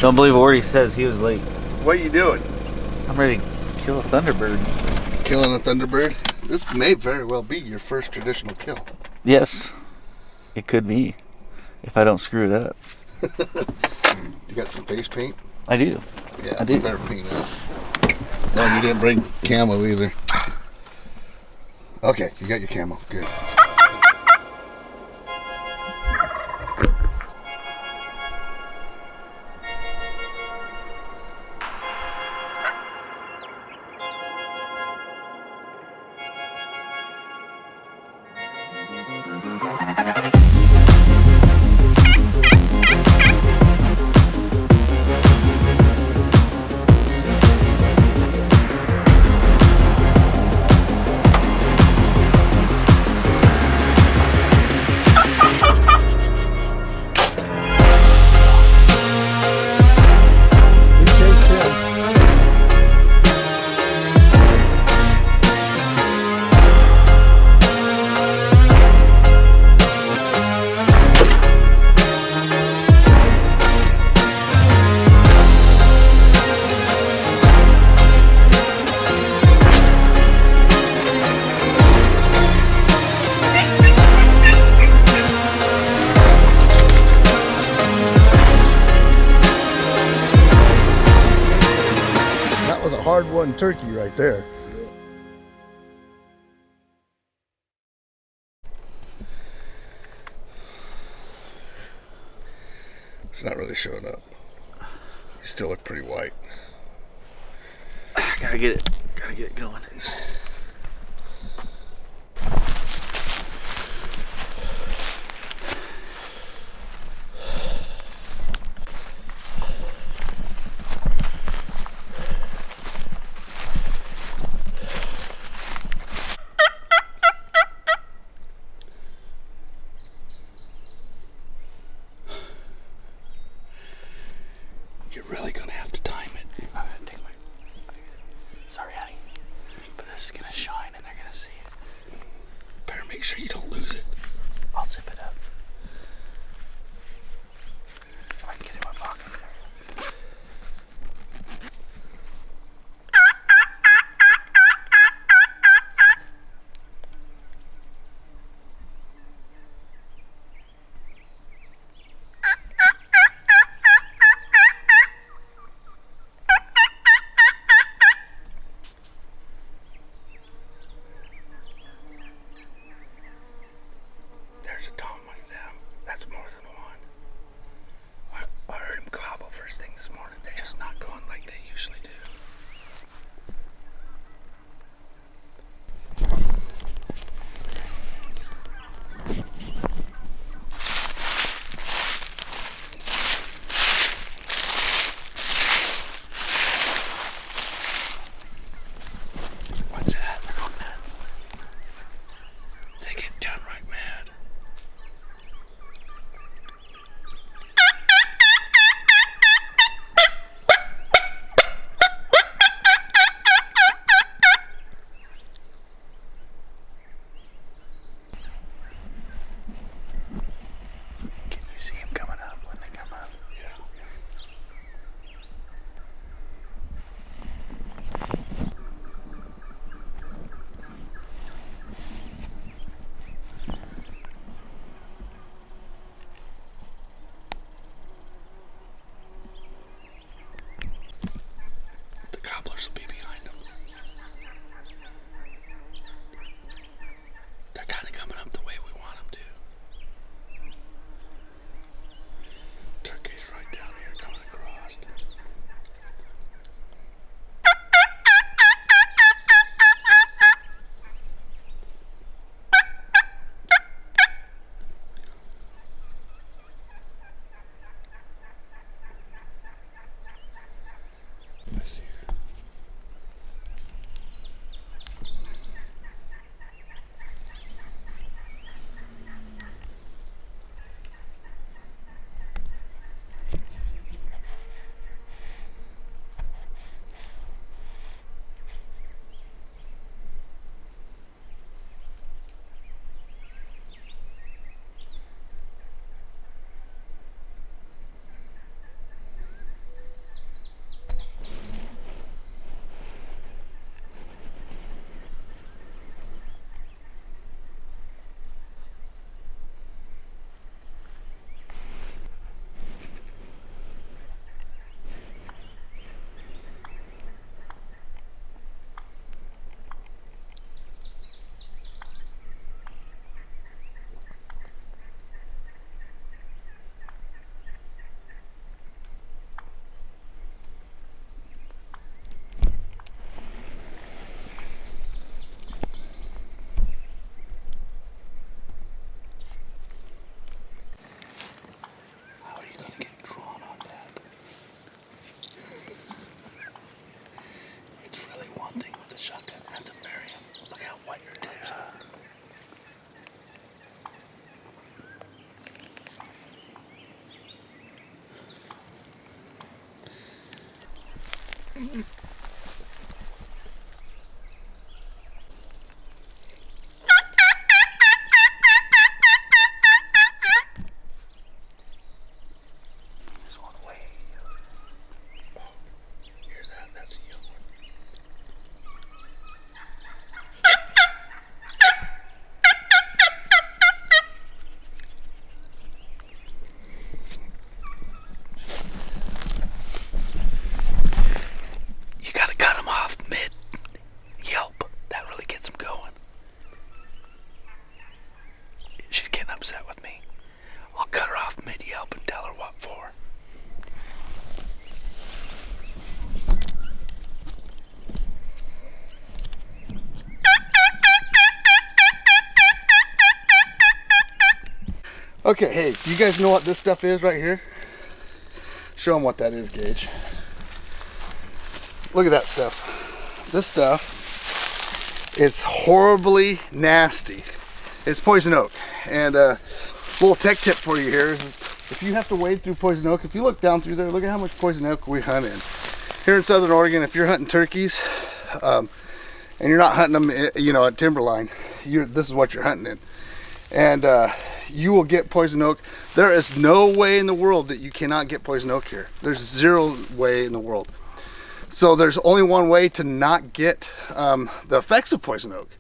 Don't believe a word he says. He was late. What are you doing? I'm ready to kill a thunderbird. Killing a thunderbird? This may very well be your first traditional kill. Yes, it could be if I don't screw it up. You got some face paint? I do. Yeah, I do. You better paint it. No, and you didn't bring camo either. Okay, you got your camo. Good. Hard-won turkey right there. It's not really showing up. You still look pretty white. Gotta get it going. You're really gonna have to time it. I'm gonna take my... Sorry, honey. But this is gonna shine and they're gonna see it. Better make sure you don't lose it. I'll zip it up. I can get it in my pocket there. There's a tom, my upset with me, I'll cut her off mid-yelp and tell her what for. Okay, hey, do you guys know what this stuff is right here? Show them what that is, Gage. Look at that stuff. This stuff is horribly nasty. It's poison oak. And a little tech tip for you here is if you have to wade through poison oak, if you look down through there, look at how much poison oak we hunt in. Here in Southern Oregon, if you're hunting turkeys and you're not hunting them, you know, at timberline, this is what you're hunting in. And you will get poison oak. There is no way in the world that you cannot get poison oak here. There's zero way in the world. So there's only one way to not get the effects of poison oak,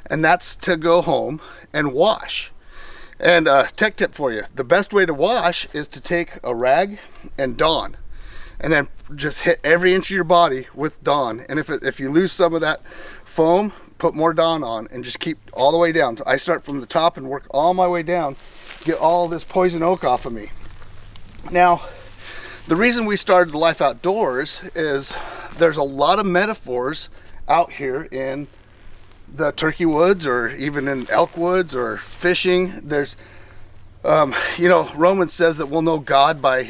and that's to go home and wash. And tech tip for you, the best way to wash is to take a rag and Dawn, and then just hit every inch of your body with Dawn. And if you lose some of that foam, put more Dawn on and just keep all the way down. I start from the top and work all my way down, get all this poison oak off of me. Now, the reason we started the Life Outdoors is there's a lot of metaphors out here in the turkey woods or even in elk woods or fishing. There's, you know, Romans says that we'll know God by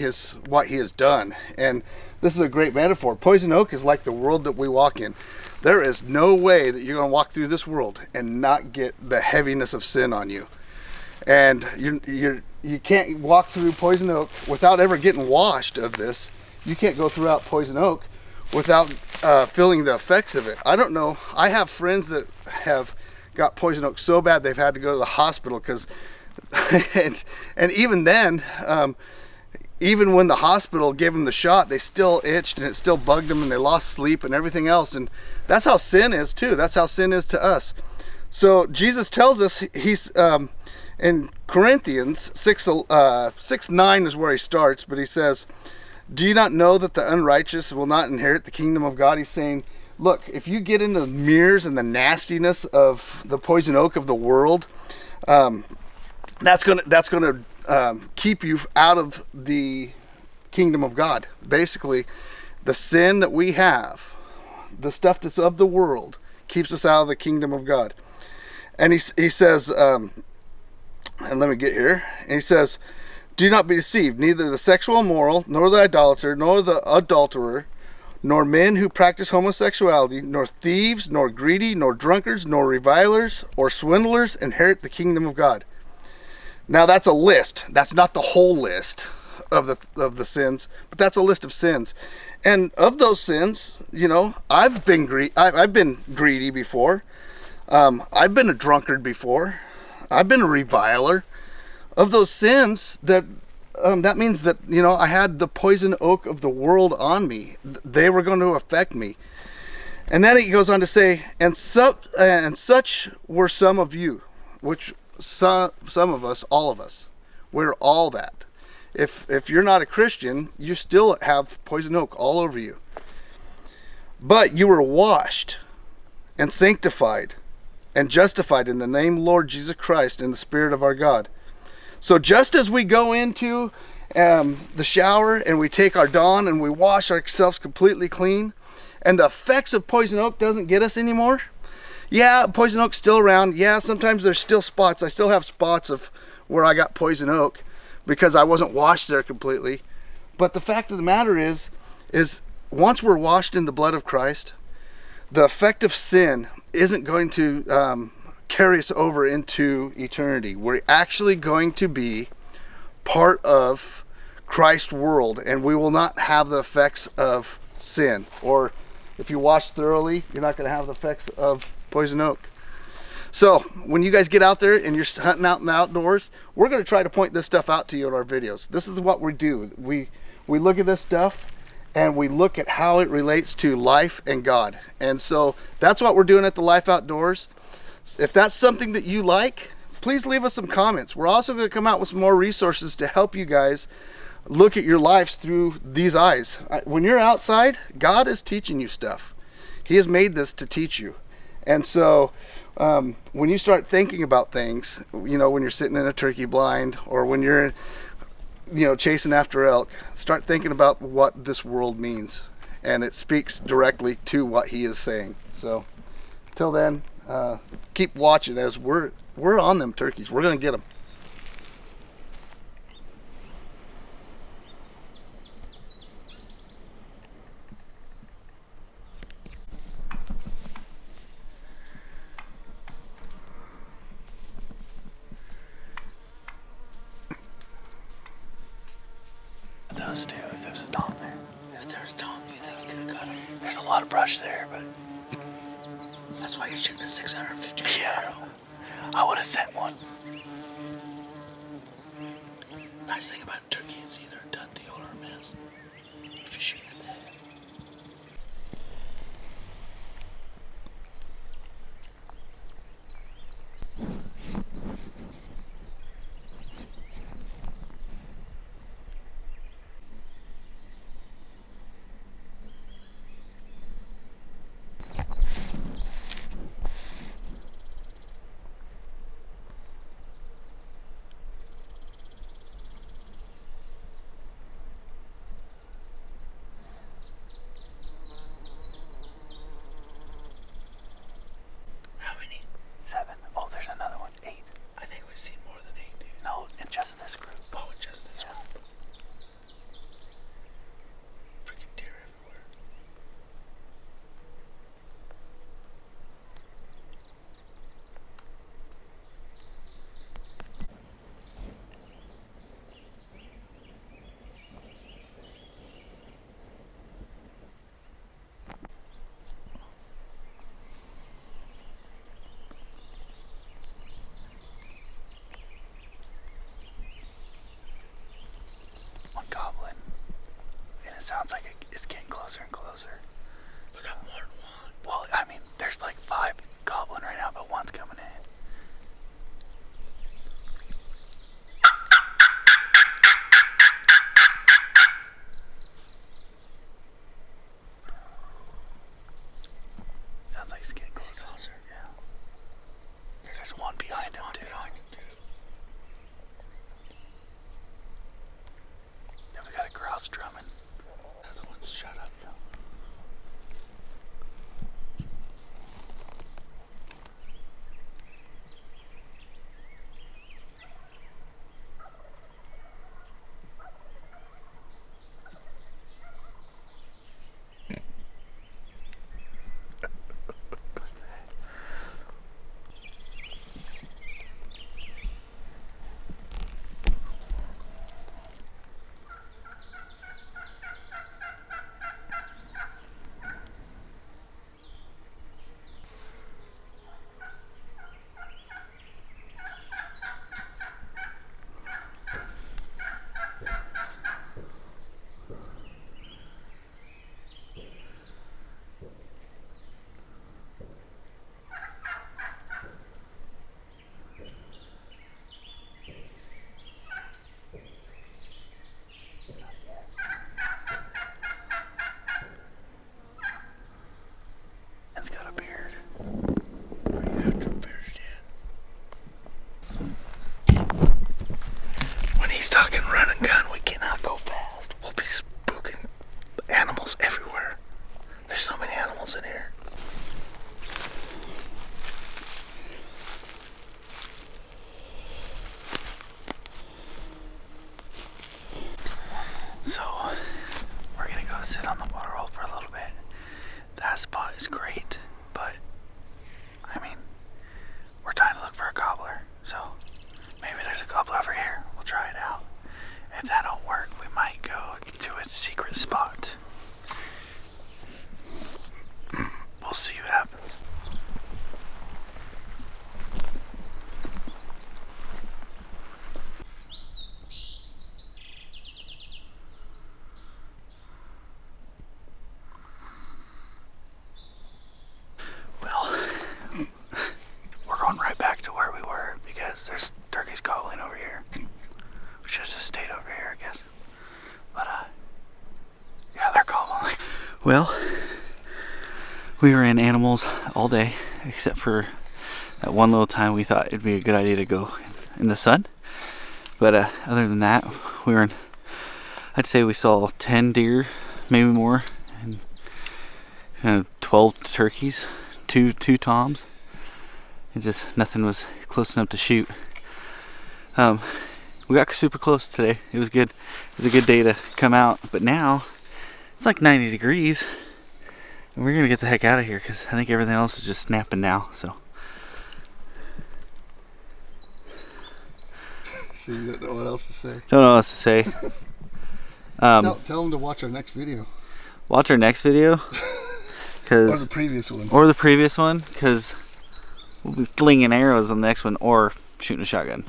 what he has done. And this is a great metaphor. Poison oak is like the world that we walk in. There is no way that you're going to walk through this world and not get the heaviness of sin on you. And you can't walk through poison oak without ever getting washed of this. You can't go throughout poison oak without feeling the effects of it. I don't know. I have friends that have got poison oak so bad they've had to go to the hospital because, and even then, even when the hospital gave them the shot, they still itched and it still bugged them and they lost sleep and everything else. And that's how sin is too. That's how sin is to us. So Jesus tells us, he's in Corinthians 6:9 is where he starts, but he says, do you not know that the unrighteous will not inherit the kingdom of God? He's saying, look, if you get into the mirrors and the nastiness of the poison oak of the world, that's gonna keep you out of the kingdom of God. Basically, the sin that we have, the stuff that's of the world, keeps us out of the kingdom of God. And he says, and let me get here. And he says, do not be deceived. Neither the sexual immoral, nor the idolater, nor the adulterer, nor men who practice homosexuality, nor thieves, nor greedy, nor drunkards, nor revilers, or swindlers inherit the kingdom of God. Now that's a list. That's not the whole list of the sins, but that's a list of sins. And of those sins, you know, I've been greedy before. I've been a drunkard before. I've been a reviler. Of those sins, that means that, you know, I had the poison oak of the world on me. They were going to affect me. And then he goes on to say, and such were some of you, which some of us, all of us, we're all that. If you're not a Christian, you still have poison oak all over you. But you were washed and sanctified and justified in the name Lord Jesus Christ in the Spirit of our God. So just as we go into the shower and we take our Dawn and we wash ourselves completely clean, and the effects of poison oak doesn't get us anymore. Yeah, poison oak's still around. Yeah, sometimes there's still spots. I still have spots of where I got poison oak because I wasn't washed there completely. But the fact of the matter is once we're washed in the blood of Christ, the effect of sin isn't going to carry us over into eternity. We're actually going to be part of Christ's world, and we will not have the effects of sin. Or if you wash thoroughly, you're not going to have the effects of poison oak. So when you guys get out there and you're hunting out in the outdoors, we're going to try to point this stuff out to you in our videos. This is what we do. We look at this stuff and we look at how it relates to life and God. And so that's what we're doing at the Life Outdoors. If that's something that you like, please leave us some comments. We're also going to come out with some more resources to help you guys look at your lives through these eyes. When you're outside, God is teaching you stuff. He has made this to teach you. And so When you start thinking about things, you know, when you're sitting in a turkey blind or when you're, you know, chasing after elk, start thinking about what this world means, and it speaks directly to what he is saying. So till then, keep watching as we're on them turkeys. We're gonna get them. Those two, if there's a tom there. If there's Tom, you think you could have got him? There's a lot of brush there, but That's why you're shooting a 650 yeah, arrow. I would have sent one. Nice thing about turkey, it's either a done deal or a miss. If you're shooting at the head. How many? 7. Oh, there's another one. 8. I think we've seen more than 8, dude. No, in just this group. Oh, in just this group. Freaking deer everywhere. One goblin. And it sounds like it's getting closer and closer. We got more than one. Well, I mean, there's like 5 goblin right now, but one's coming in. Sounds like it's getting Is closer. he closer? Yeah. There's one behind him, One too. behind him, too. Then we got a grouse drumming. The other one's shut up. It's got a beard. When he's talking run and gun, we cannot go fast. We'll be spooking animals everywhere. There's so many animals in here. So, we're gonna go sit on the water hole for a little bit. That spot is great, but, I mean, we're trying to look for a gobbler, so maybe there's a gobbler over here. We'll try it out. If that don't work, we might go to a secret spot. We'll see what happens. Well, we're going right back to where we were because there's turkeys gobbling over here. We should have just stayed over here, I guess. But, yeah, they're gobbling. Well, we were in animals all day except for at one little time we thought it'd be a good idea to go in the sun. But other than that, I'd say we saw 10 deer, maybe more, and 12 turkeys, two toms. And just nothing was close enough to shoot. We got super close today. It was good. It was a good day to come out. But now it's like 90 degrees, and we're gonna get the heck out of here because I think everything else is just snapping now. So. So you don't know what else to say. Don't know what else to say. Tell them to watch our next video. Watch our next video. Or the previous one. Or the previous one, because we'll be flinging arrows on the next one or shooting a shotgun.